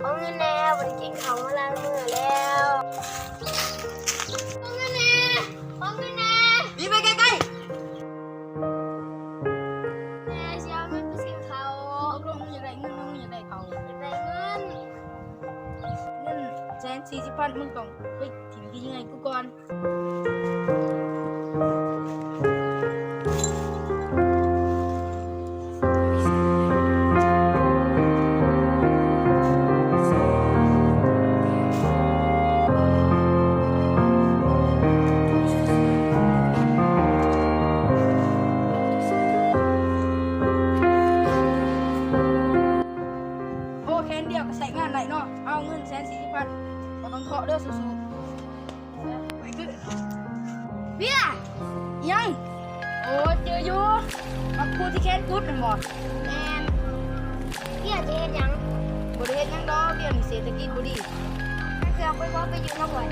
เอาเงินแน่บริกินเขามาล้างมือแล้วเอาเงินแน่เอาเงินแน่บีไปใกล้แม่เชียวเงินไปซื้อเขา ๆลงอย่าได้เงินมึงอย่าได้เขา อยากได้เงิน เงิน140,000มึงต้องไปถิ่มที่ยังไงกูก่อนแค่เดียวก็ใส่งานได้เนาะเอาเงิน140,000ก็ต้องเคาะเด้อสู้ๆไปขึ้น เบี้ย ยังโอ้เจออยู่มาพูดที่แค้นกุดนั่นบ่ แมนเบี้ยจะเห็นยัง บ่ได้เฮ็ดหยังดอกเดี๋ยวนี้เศรษฐกิจบ่ดี ถ้าเกิดไปบอกไปยืมเขาไว้